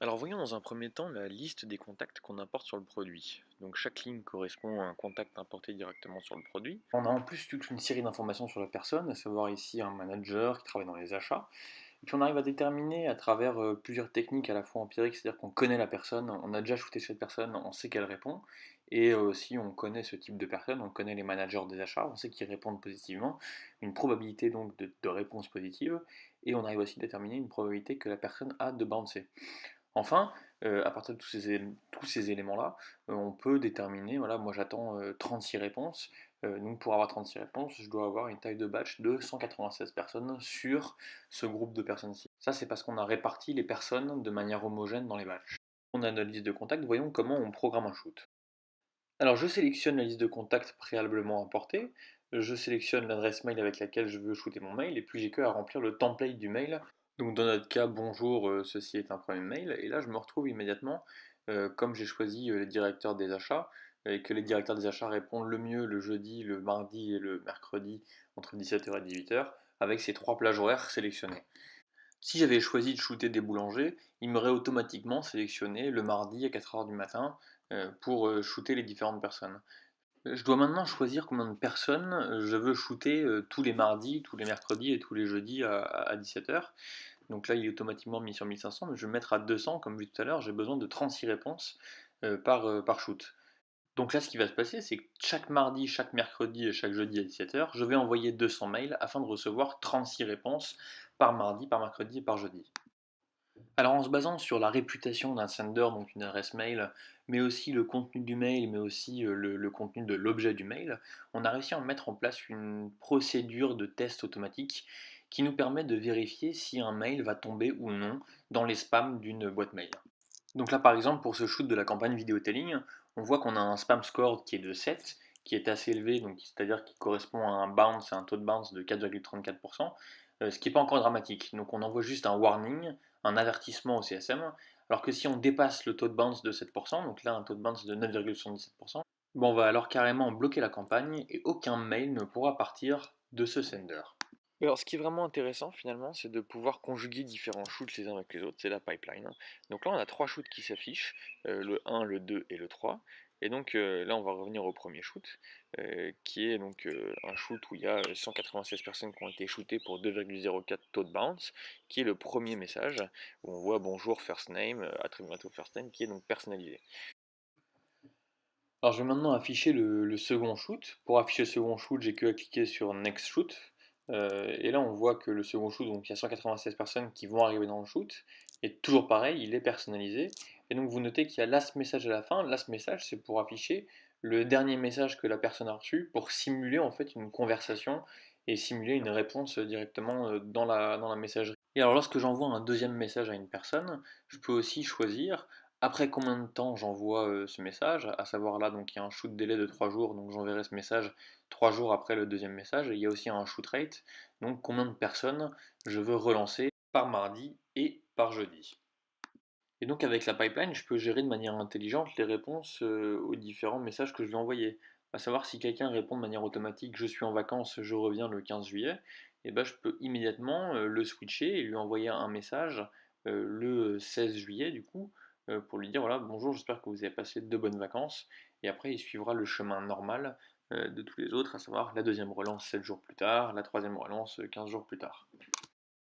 Alors voyons dans un premier temps la liste des contacts qu'on importe sur le produit. Donc chaque ligne correspond à un contact importé directement sur le produit. On a en plus toute une série d'informations sur la personne, à savoir ici un manager qui travaille dans les achats. Et puis on arrive à déterminer à travers plusieurs techniques à la fois empiriques, c'est-à-dire qu'on connaît la personne, on a déjà shooté cette personne, on sait qu'elle répond, et aussi on connaît ce type de personne, on connaît les managers des achats, on sait qu'ils répondent positivement, une probabilité donc de réponse positive, et on arrive aussi à déterminer une probabilité que la personne a de bouncer. Enfin, à partir de tous ces éléments-là, on peut déterminer, voilà, moi j'attends 36 réponses, donc pour avoir 36 réponses, je dois avoir une taille de batch de 196 personnes sur ce groupe de personnes-ci. Ça, c'est parce qu'on a réparti les personnes de manière homogène dans les batchs. On a notre liste de contacts, voyons comment on programme un shoot. Alors je sélectionne la liste de contacts préalablement importée, je sélectionne l'adresse mail avec laquelle je veux shooter mon mail, et puis j'ai que à remplir le template du mail. Donc dans notre cas, bonjour, ceci est un premier mail, et là je me retrouve immédiatement, comme j'ai choisi les directeurs des achats, et que les directeurs des achats répondent le mieux le jeudi, le mardi et le mercredi entre 17h et 18h, avec ces trois plages horaires sélectionnées. Si j'avais choisi de shooter des boulangers, il m'aurait automatiquement sélectionné le mardi à 4h du matin pour shooter les différentes personnes. Je dois maintenant choisir combien de personnes je veux shooter tous les mardis, tous les mercredis et tous les jeudis à 17h. Donc là, il est automatiquement mis sur 1500, mais je vais le mettre à 200, comme vu tout à l'heure, j'ai besoin de 36 réponses par shoot. Donc là, ce qui va se passer, c'est que chaque mardi, chaque mercredi et chaque jeudi à 17h, je vais envoyer 200 mails afin de recevoir 36 réponses par mardi, par mercredi et par jeudi. Alors en se basant sur la réputation d'un sender, donc une adresse mail, mais aussi le contenu du mail, mais aussi le contenu de l'objet du mail, on a réussi à mettre en place une procédure de test automatique qui nous permet de vérifier si un mail va tomber ou non dans les spams d'une boîte mail. Donc là par exemple pour ce shoot de la campagne vidéotelling, on voit qu'on a un spam score qui est de 7, qui est assez élevé, donc c'est-à-dire qui correspond à un bounce, à un taux de bounce de 4,34%, ce qui n'est pas encore dramatique. Donc on envoie juste un warning, un avertissement au CSM, alors que si on dépasse le taux de bounce de 7%, donc là un taux de bounce de 9,77%, bon, on va alors carrément bloquer la campagne et aucun mail ne pourra partir de ce sender. Alors, ce qui est vraiment intéressant finalement, c'est de pouvoir conjuguer différents shoots les uns avec les autres, c'est la pipeline, hein. Donc là, on a trois shoots qui s'affichent, le 1, le 2 et le 3. Et donc là, on va revenir au premier shoot, qui est donc un shoot où il y a 196 personnes qui ont été shootées pour 2,04 taux de bounce, qui est le premier message, où on voit bonjour first name, à très bientôt first name, qui est donc personnalisé. Alors je vais maintenant afficher le second shoot. Pour afficher le second shoot, j'ai que à cliquer sur Next Shoot. Et là on voit que le second shoot, donc il y a 196 personnes qui vont arriver dans le shoot. Et toujours pareil, il est personnalisé. Et donc vous notez qu'il y a last message à la fin. Last message, c'est pour afficher le dernier message que la personne a reçu pour simuler en fait une conversation et simuler une réponse directement dans la messagerie. Et alors lorsque j'envoie un deuxième message à une personne, je peux aussi choisir après combien de temps j'envoie ce message, à savoir là, donc il y a un shoot délai de 3 jours, donc j'enverrai ce message 3 jours après le deuxième message. Et il y a aussi un shoot rate, donc combien de personnes je veux relancer par mardi et par jeudi. Et donc avec la pipeline, je peux gérer de manière intelligente les réponses aux différents messages que je vais envoyer. À savoir si quelqu'un répond de manière automatique je suis en vacances, je reviens le 15 juillet, et ben je peux immédiatement le switcher et lui envoyer un message le 16 juillet du coup pour lui dire voilà bonjour, j'espère que vous avez passé de bonnes vacances, et après il suivra le chemin normal de tous les autres, à savoir la deuxième relance 7 jours plus tard, la troisième relance 15 jours plus tard.